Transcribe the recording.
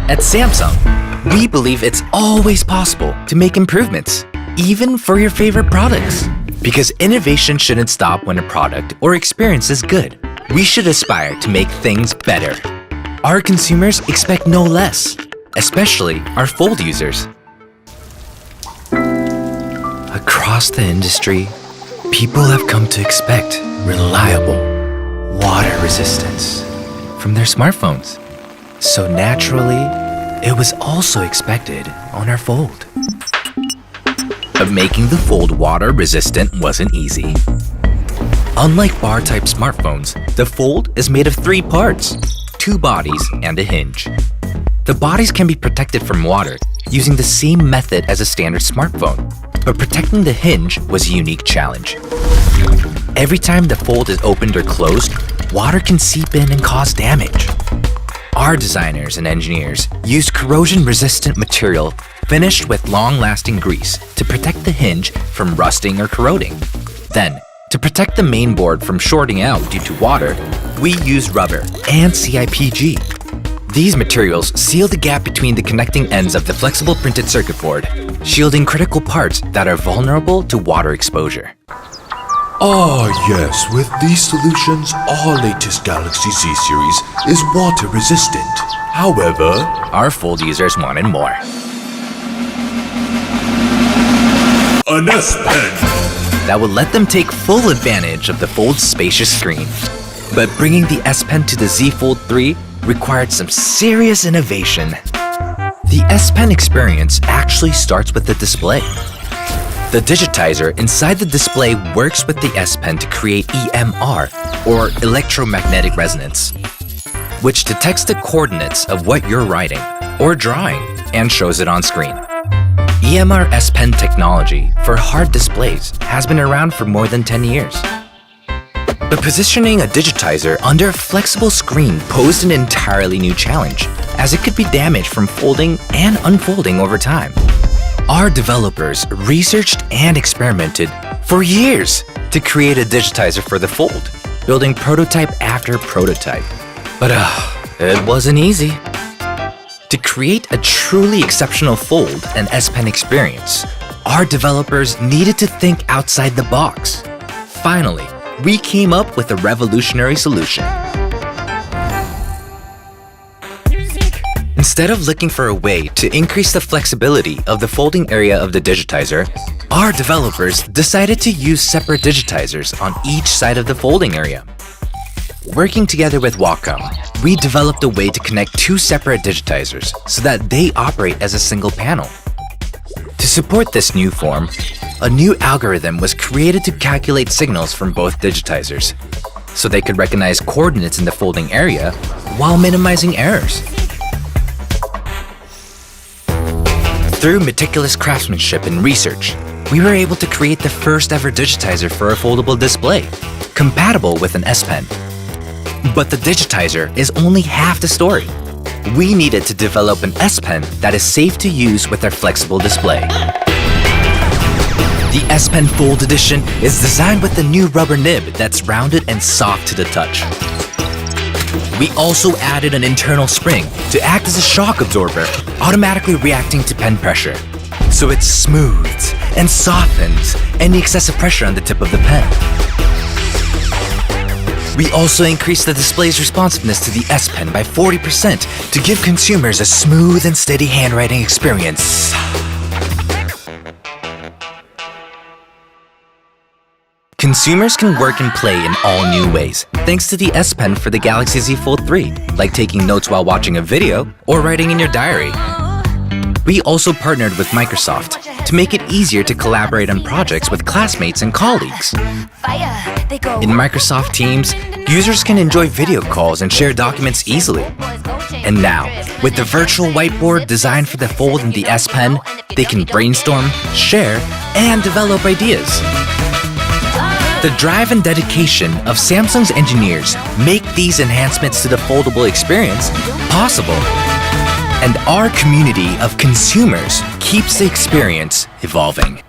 At Samsung, we believe it's always possible to make improvements, even for your favorite products. Because innovation shouldn't stop when a product or experience is good. We should aspire to make things better. Our consumers expect no less, especially our Fold users. Across the industry, people have come to expect reliable water resistance from their smartphones. So naturally, it was also expected on our Fold. But making the Fold water resistant wasn't easy. Unlike bar-type smartphones, the Fold is made of 3 parts, 2 bodies and a hinge. The bodies can be protected from water using the same method as a standard smartphone, but protecting the hinge was a unique challenge. Every time the Fold is opened or closed, water can seep in and cause damage. Our designers and engineers used corrosion-resistant material finished with long-lasting grease to protect the hinge from rusting or corroding. Then, to protect the main board from shorting out due to water, we used rubber and CIPG. These materials seal the gap between the connecting ends of the flexible printed circuit board, shielding critical parts that are vulnerable to water exposure. Ah yes, with these solutions, our latest Galaxy Z series is water resistant. However, our Fold users wanted more. An S Pen that would let them take full advantage of the Fold's spacious screen. But bringing the S Pen to the Z Fold 3 required some serious innovation. The S Pen experience actually starts with the display. The digitizer inside the display works with the S Pen to create EMR, or electromagnetic resonance, which detects the coordinates of what you're writing or drawing and shows it on screen. EMR S Pen technology for hard displays has been around for more than 10 years. But positioning a digitizer under a flexible screen posed an entirely new challenge, as it could be damaged from folding and unfolding over time. Our developers researched and experimented for years to create a digitizer for the Fold, building prototype after prototype. But it wasn't easy. To create a truly exceptional Fold and S Pen experience, our developers needed to think outside the box. Finally, we came up with a revolutionary solution. Instead of looking for a way to increase the flexibility of the folding area of the digitizer, our developers decided to use separate digitizers on each side of the folding area. Working together with Wacom, we developed a way to connect 2 separate digitizers so that they operate as a single panel. To support this new form, a new algorithm was created to calculate signals from both digitizers, so they could recognize coordinates in the folding area while minimizing errors. Through meticulous craftsmanship and research, we were able to create the first ever digitizer for a foldable display, compatible with an S Pen. But the digitizer is only half the story. We needed to develop an S Pen that is safe to use with our flexible display. The S Pen Fold Edition is designed with a new rubber nib that's rounded and soft to the touch. We also added an internal spring to act as a shock absorber, automatically reacting to pen pressure. So it smooths and softens any excessive pressure on the tip of the pen. We also increased the display's responsiveness to the S Pen by 40% to give consumers a smooth and steady handwriting experience. Consumers can work and play in all new ways, thanks to the S Pen for the Galaxy Z Fold 3, like taking notes while watching a video or writing in your diary. We also partnered with Microsoft to make it easier to collaborate on projects with classmates and colleagues. In Microsoft Teams, users can enjoy video calls and share documents easily. And now, with the virtual whiteboard designed for the Fold and the S Pen, they can brainstorm, share, and develop ideas. The drive and dedication of Samsung's engineers make these enhancements to the foldable experience possible. And our community of consumers keeps the experience evolving.